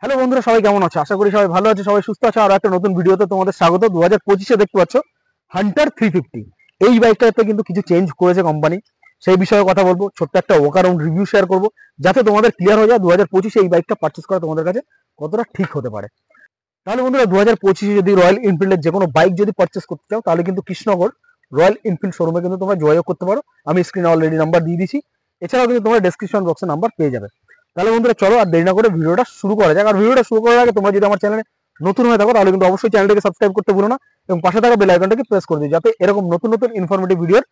Hello বন্ধুরা, সবাই কেমন আছো? আশা করি সবাই ভালো আছে, সবাই সুস্থ আছে। আর একটা নতুন ভিডিওতে তোমাদের স্বাগত। 2025-এ দেখতে পাচ্ছ হান্টার 350। এই বাইকটাতে কিন্তু কিছু চেঞ্জ করেছে কোম্পানি, সেই বিষয়ে কথা বলবো। ছোট্ট একটা ওয়াক অ্যারাউন্ড রিভিউ শেয়ার করবো, যাতে তোমাদের ক্লিয়ার হয়ে যায় 2025-এ এই বাইকটা পারচেস করা তোমাদের কাছে কতটা ঠিক হতে পারে। তাহলে বন্ধুরা, 2025-এ যদি রয়্যাল এনফিল্ডের যে কোনো বাইক যদি পারচেস করতে চাও, তাহলে কিন্তু কৃষ্ণনগর রয়্যাল এনফিল্ড শোরুমে কিন্তু তোমরা যোগাযোগ করতে পারো। আমি স্ক্রিনে অলরেডি নাম্বার দিয়ে দিচ্ছি, এছাড়াও কিন্তু তোমরা ডেসক্রিপশন বক্সে নাম্বার পেয়ে যাবে। তাহলে বন্ধুরা চলো আর দেরি না করে ভিডিওটা শুরু করা যাক। আর ভিডিওটা শুরু করার আগে তোমরা যদি আমার চ্যানেলে নতুন হয়ে থাকো, তাহলে কিন্তু অবশ্যই চ্যানেলটাকে সাবস্ক্রাইব করতে ভুলো না এবং পাশে থাকা বেল আইকনটাকে প্রেস করে দিও, যাতে এরকম নতুন নতুন ইনফরমেটিভ ভিডিওর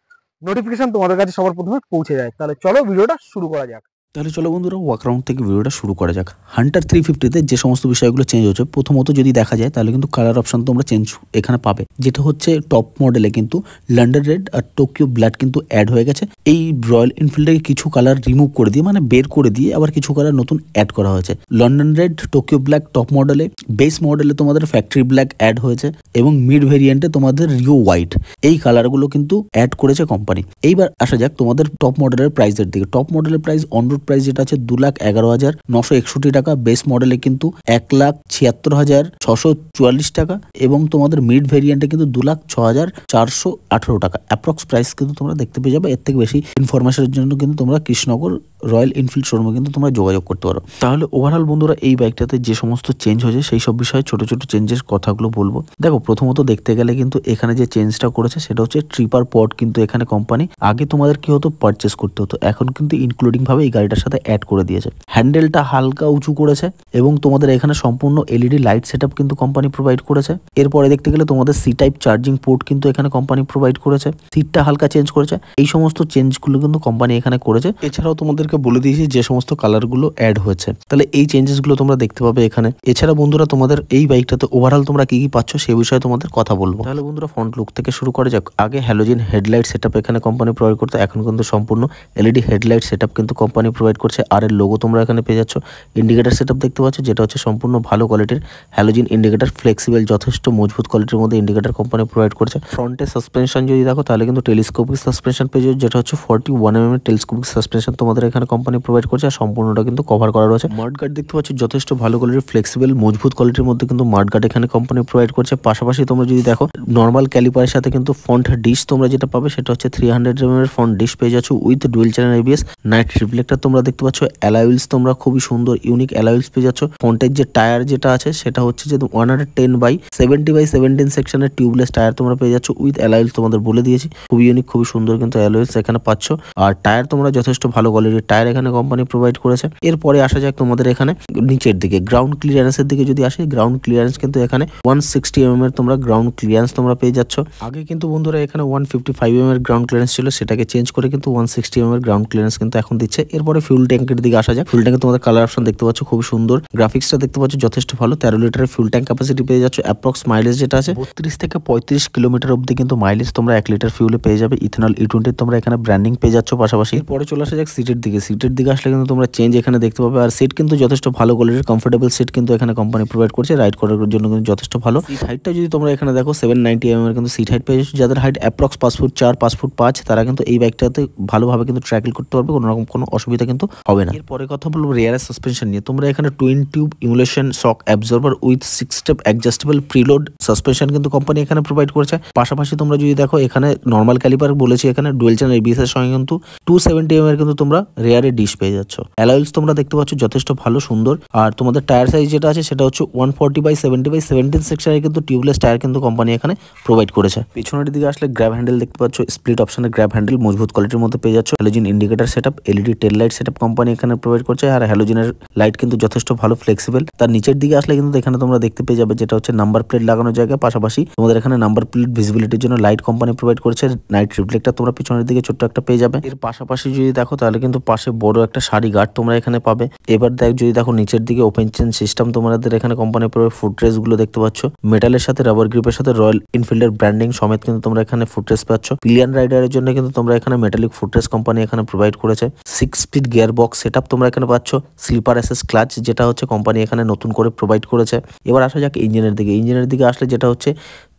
নোটিফিকেশন তোমাদের কাছে সবার প্রথমে পৌঁছে যায়। তাহলে চলো ভিডিওটা শুরু করা যাক। তাহলে চলো বন্ধুরা, ওয়াকরাউন্ড থেকে ভিডিওটা শুরু করা যাক। হান্টার 350-তে যে সমস্ত বিষয়গুলো চেঞ্জ হচ্ছে, প্রথমত যদি দেখা যায় তাহলে কিন্তু কালার অপশন তোমরা চেঞ্জ এখানে পাবে। যেটা হচ্ছে টপ মডেলে কিন্তু লন্ডন রেড আর টোকিও ব্ল্যাক কিন্তু অ্যাড হয়ে গেছে। এই রয়্যাল এনফিল্ডের কিছু কালার রিমুভ করে দিয়ে, মানে বের করে দিয়ে, আবার কিছু কালার নতুন অ্যাড করা হয়েছে। London red, Tokyo black top মডেলে, বেস মডেলে তোমাদের ফ্যাক্টরি ব্ল্যাক অ্যাড হয়েছে এবং মিড ভেরিয়েন্টে তোমাদের রিও হোয়াইট, এই কালারগুলো কিন্তু অ্যাড করেছে কোম্পানি। এইবার আসা যাক তোমাদের টপ মডেলের প্রাইসের দিকে। টপ মডেলের প্রাইস অনরোড প্রাইস যেটা আছে 2,11,961 টাকা, বেস মডেলে কিন্তু 1,76,644 টাকা এবং তোমাদের মিড ভেরিয়েন্টে কিন্তু 2,06,418 টাকা অ্যাপ্রক্স প্রাইস কিন্তু তোমরা দেখতে পেয়ে যাবে। এর থেকে বেশি ইনফরমেশনের জন্য কিন্তু তোমরা কৃষ্ণনগর রয়্যাল এনফিল্ড শোরুমে কিন্তু তোমরা যোগাযোগ করতে পারো। তাহলে ওভারঅল বন্ধুরা, এই বাইকটাতে যে সমস্ত চেঞ্জ হয়েছে সেই সব বিষয়ে ছোট ছোট চেঞ্জের কথাগুলো বলবো। দেখো, প্রথমত দেখতে গেলে কিন্তু এখানে যে চেঞ্জটা করেছে সেটা হচ্ছে ট্রিপার পড। কিন্তু এখানে কোম্পানি আগে তোমাদের কি হতো, পারচেস করতে হতো, এখন কিন্তু ইনক্লুডিং ভাবে এই গাড়িটার সাথে অ্যাড করে দিয়েছে। হ্যান্ডেলটা হালকা উঁচু করেছে এবং তোমাদের এখানে সম্পূর্ণ এলইডি লাইট সেটআপ কিন্তু কোম্পানি প্রোভাইড করেছে। এরপরে দেখতে গেলে তোমাদের সি টাইপ চার্জিং পোর্ট কিন্তু এখানে কোম্পানি প্রোভাইড করেছে। সিটটা হালকা চেঞ্জ করেছে। এই সমস্ত চেঞ্জগুলো কিন্তু কোম্পানি এখানে করেছে। এছাড়াও তোমাদেরকে বলে দিয়েছি যে সমস্ত কালারগুলো অ্যাড হয়েছে, তাহলে এই চেঞ্জেসগুলো তোমরা দেখতে পাবে এখানে। এছাড়া বন্ধুরা, তোমাদের এই বাইকটাতে ওভারঅল তোমরা কি কি পাচ্ছ সেই বিষয়ে তোমাদের কথা বলবো। তাহলে বন্ধুরা, ফ্রন্ট লুক থেকে শুরু করা যাক। আগে হ্যালোজেন হেডলাইট সেটআপ এখানে কোম্পানি প্রোভাইড করতে, এখন কিন্তু সম্পূর্ণ এলইডি হেডলাইট সেটআপ কিন্তু কোম্পানি প্রোভাইড করছে। আর এর লোগো তোমরা এখানে পেয়ে যাচ্ছ। ইন্ডিকেটার সেটআপ দেখতে পাচ্ছ, যেটা হচ্ছে সম্পূর্ণ ভালো কোয়ালিটির হ্যালোজেন ইন্ডিকেটার, ফ্লেক্সিবল, যথেষ্ট মজবুত কোয়ালিটির মধ্যে ইন্ডিকেটার কোম্পানি প্রোভাইড করছে। ফ্রন্টে সাসপেনশন যদি দেখো, তাহলে কিন্তু টেলিস্কোপিক সাসপেনশন পেয়ে যাবে, যেটা হচ্ছে 41mm টেলিস্কোপিক সাসপেনশন তোমাদের এখানে কোম্পানি প্রোভাইড করছে। আর সম্পূর্ণটা কিন্তু কভার করা রয়েছে। মাডগার্ড দেখতে পাচ্ছ, যথেষ্ট ভালো কোয়ালিটির ফ্লেক্সিবল মজবুত কোয়ালিটির মধ্যে কিন্তু মাডগার্ড এখানে কোম্পানি প্রোভাইড করছে। পাশাপাশি তোমরা যদি দেখো, নর্মাল ক্যালিপারের সাথে কিন্তু ফ্রন্ট ডিশ তোমরা যেটা পাবে সেটা হচ্ছে 300mm এর ফ্রন্ট ডিশ পেয়ে যাচ্ছ with dual channel ABS. Night reflector তোমরা দেখতে পাচ্ছ। অ্যালয়েস তোমরা খুবই সুন্দর ইউনিক অ্যালয়েস পেয়ে যাচ্ছ। ফ্রন্টের যে টায়ার যেটা আছে সেটা হচ্ছে যে 110/70/17 সেকশনের টিউবলেস টায়ার তোমরা পেয়ে যাচ্ছ উইথ অ্যালয়েস। তোমাদের বলে দিয়েছি, খুবই ইউনিক, খুবই সুন্দর কিন্তু অ্যালয়েস এখানে পাচ্ছ। আর টায়ার তোমরা যথেষ্ট ভালো কোয়ালিটির টায়ার এখানে কোম্পানি প্রোভাইড করেছে। এরপরে আসা যাক তোমাদের এখানে নিচের দিকে, গ্রাউন্ড ক্লিয়ারেন্সের দিকে যদি আসে, গ্রাউন্ড ক্লিয়ারেন্স কিন্তু এখানে 160mm এর তোমরা গ্রাউন্ড ক্লিয়ারেন্স তোমরা পেয়ে যাচ্ছ। আগে কিন্তু বন্ধুরা এখানে 155mm এর গ্রাউন্ড ক্লিয়ারেন্স ছিল, সেটাকে চেঞ্জ করে কিন্তু 160mm এর গ্রাউন্ড ক্লিয়ারেন্স কিন্তু এখন দিচ্ছে। এরপরে ফিউল ট্যাঙ্কের দিকে আসা যাক। ফিউল ট্যাঙ্কে তোমাদের কালার অপশন দেখতে পাচ্ছ, খুব সুন্দর গ্রাফিক্সটা দেখতে পাচ্ছ, যথেষ্ট ভালো। 13 লিটারের ফিউল ট্যাঙ্ক ক্যাপাসিটি পেয়ে যাচ্ছ। অ্যাপ্রক্স মাইলেজ যেটা আছে 32 থেকে 35 কিলোমিটার অব্দি কিন্তু মাইলেজ তোমরা 1 লিটার ফিউলে পেয়ে যাবে। ইথেনল E20 তোমরা এখানে ব্র্যান্ডিং পেয়ে যাচ্ছ। পাশাপাশি পরে চলে আসা যাক সিটের দিকে। সিটের দিকে আসলে কিন্তু তোমরা চেঞ্জ এখানে দেখতে পাবে। আর সিট কিন্তু যথেষ্ট ভালো কোয়ালিটির কমফোর্টেবল সিট কিন্তু এখানে কোম্পানি প্রোভাইড করছে, রাইড করার জন্য কিন্তু যথেষ্ট ভালো। সিট হাইটটা যদি তোমরা এখানে দেখো, 790mm এর কিন্তু সিট হাইট পেয়ে যাচ্ছ। যাদের হাইট অ্যাপ্রক্স 5 ফুট 4, 5 ফুট 5, তারা কিন্তু এই বাইকটাতে ভালোভাবে কিন্তু ট্র্যাকেল করতে পারবে, কোনো রকম কোনো অসুবিধা কিন্তু হবে না। এরপরে কথা বলবো রিয়ার সাসপেনশন নিয়ে। তোমরা এখানে twin tube emulsion shock absorber with 6 step adjustable preload suspension কিন্তু কোম্পানি এখানে প্রোভাইড করেছে। পাশাপাশি তোমরা যদি দেখো, এখানে নর্মাল ক্যালিপার বলেছি, এখানে ডুয়েল চ্যানেল এবিএস এর সঙ্গে কিন্তু 270mm এর কিন্তু তোমরা রিয়ারে ডিশ পেয়ে যাচ্ছ। অ্যালয়েস তোমরা দেখতে পাচ্ছ, যথেষ্ট ভালো সুন্দর। আর তোমাদের টায়ার সাইজ যেটা আছে সেটা হচ্ছে 140/70/17 সেকশনের কিন্তু টিউবলেস টায়ার কিন্তু কোম্পানি এখানে প্রোভাইড করেছে। পিছনের দিকে আসলে গ্র্যাব হ্যান্ডেল দেখতে পাচ্ছ, স্প্লিট অপশনের গ্র্যাব হ্যান্ডেল মজবুত কোয়ালিটির মধ্যে পেয়ে যাচ্ছ। হ্যালোজেন ইন্ডিকেটর সেটআপ, এলইডি টেল লাইট সেটআপ কোম্পানি এখানে প্রোভাইড করছে। আর হ্যালোজেনের লাইট কিন্তু যথেষ্ট ভালো ফ্লেক্সিবল। তার নিচের দিকে আসলে কিন্তু এখানে তোমরা দেখতে পেয়ে যাবে যেটা হচ্ছে নাম্বার প্লেট লাগানোর জায়গা। পাশাপাশি তোমাদের এখানে নাম্বার প্লেট ভিজিবিলিটির জন্য লাইট কোম্পানি প্রোভাইড করছে। নাইট রিফ্লেক্টর তোমরা পিছনের দিকে ছোট্ট একটা পেয়ে যাবে। এর পাশাপাশি যদি দেখো, তাহলে কিন্তু পাশে বড় একটা সারি গার্ড তোমরা এখানে পাবে। এবার যদি দেখো নিচের দিকে ওপেন চেন সিস্টেম তোমাদের এখানে কোম্পানি ফুটরেস গুলো দেখতে পাচ্ছ। মেটালের সাথে রাবার গ্রিপের সাথে রয়্যাল এনফিল্ডের ব্র্যান্ডিং সমেত কিন্তু তোমরা এখানে ফুটরেস পাচ্ছ। পিলিয়ন রাইডারের জন্য কিন্তু তোমরা এখানে মেটালিক ফুটরেস কোম্পানি এখানে প্রোভাইড করেছে। 6 স্পিড গিয়ার বক্স সেটআপ তোমরা এখানে পাচ্ছ। স্লিপার অ্যাসেস ক্লাচ যেটা হচ্ছে কোম্পানি এখানে নতুন করে প্রোভাইড করেছে। এবার আসা যাক ইঞ্জিনের দিকে। ইঞ্জিনের দিকে আসলে যেটা হচ্ছে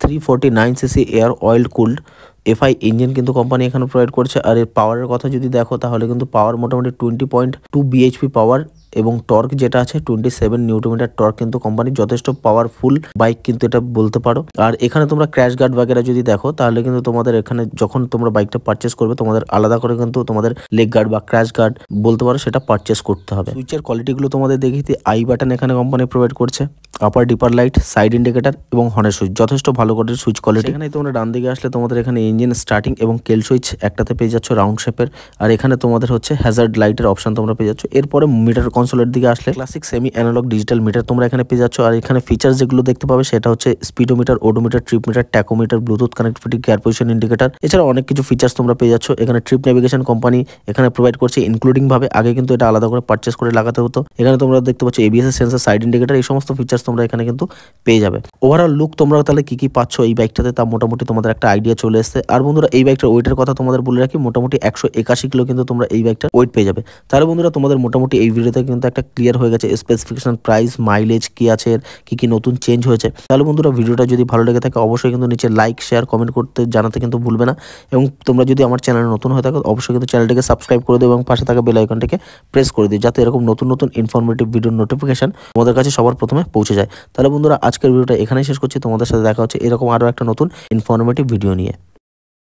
349cc air oil cooled FI engine কিন্তু কোম্পানি এখানে প্রোভাইড করছে। আর এর পাওয়ারের কথা যদি দেখো তাহলে কিন্তু পাওয়ার মোটামুটি 20.2 bhp পাওয়ার এবং টর্ক যেটা আছে 27 নিউটনমিটার টর্ক কিন্তু কোম্পানি যথেষ্ট পাওয়ারফুল বাইক কিন্তু এটা বলতে পারো। আর এখানে তোমরা ক্র্যাশ গার্ড বাগেরা যদি দেখো তাহলে কিন্তু তোমাদের এখানে যখন তোমরা বাইকটা পারচেস করবে তোমাদের আলাদা করে কিন্তু তোমাদের লেগ গার্ড বা ক্র্যাশ গার্ড বলতে পারো সেটা পারচেস করতে হবে। সুইচের কোয়ালিটিগুলো তোমাদের দেখিয়ে আই বাটন এখানে কোম্পানি প্রোভাইড করছে, আপার ডিপার লাইট, সাইড ইন্ডিকেটর এবং হর্নের সুইচ যথেষ্ট ভালো কোয়ালিটির সুইচ কোয়ালিটি। এখানে তোমরা ডান দিকে আসলে তোমাদের এখানে ইঞ্জিন স্টার্টিং এবং কেল সুইচ একটাতে পেয়ে যাচ্ছ রাউন্ড শেপের। আর এখানে তোমাদের হচ্ছে হ্যাজার্ড লাইটের অপশন তোমরা পেয়ে যাচ্ছ। এরপরে মিটার কনসোলের দিকে আসলে classic semi analog digital meter তোমরা এখানে পেয়ে যাচ্ছ। আর এখানে ফিচার্স যেগুলো দেখতে পাবে সেটা হচ্ছে speedometer, odometer, trip meter, tachometer, Bluetooth connectivity, gear position indicator, এছাড়া অনেক কিছু ফিচার্স তোমরা পেয়ে যাচ্ছ। এখানে ট্রিপ নেভিগেশন কোম্পানি এখানে প্রোভাইড করছে ইনক্লুডিং ভাবে, আগে কিন্তু এটা আলাদা করে পারচেস করে লাগাতে হতো। এখানে তোমরা দেখতে পাচ্ছ এবিএস সেন্সর, সাইড ইন্ডিকেটর, এই সমস্ত ফিচার্স তোমরা এখানে কিন্তু পেয়ে যাবে। ওভারঅল লুক তোমরা তাহলে কি কি পাচ্ছ এই বাইকটাতে তা মোটামুটি তোমাদের একটা আইডিয়া চলে এসেছে। আর বন্ধুরা এই বাইকটার ওয়েটের কথা তোমাদের বলে রাখি, মোটামুটি 181 কিলো কিন্তু তোমরা এই বাইকটার ওয়েট পেয়ে যাবে। তাহলে বন্ধুরা তোমাদের মোটামুটি এই ভিডিওতে কিন্তু একটা ক্লিয়ার হয়ে গেছে স্পেসিফিকেশন, প্রাইস, মাইলেজ কি আছে, কি কি নতুন চেঞ্জ হয়েছে। তাহলে বন্ধুরা ভিডিওটা যদি ভালো লেগে থাকে অবশ্যই কিন্তু নিচে লাইক, শেয়ার, কমেন্ট করতে জানাতে কিন্তু ভুলবে না। এবং তোমরা যদি আমার চ্যানেলে নতুন হয়ে থাকো অবশ্যই কিন্তু চ্যানেলটিকে সাবস্ক্রাইব করে দিও এবং পাশে থাকা বেল আইকনটিকে প্রেস করে দিও, যাতে এরকম নতুন নতুন ইনফরমেটিভ ভিডিওর নোটিফিকেশন তোমাদের কাছে সবার প্রথমে পৌঁছে যায়। তাহলে বন্ধুরা আজকের ভিডিওটা এখানেই শেষ করছি। তোমাদের সাথে দেখা হচ্ছে এরকম আরও একটা নতুন ইনফরমেটিভ ভিডিও নিয়ে।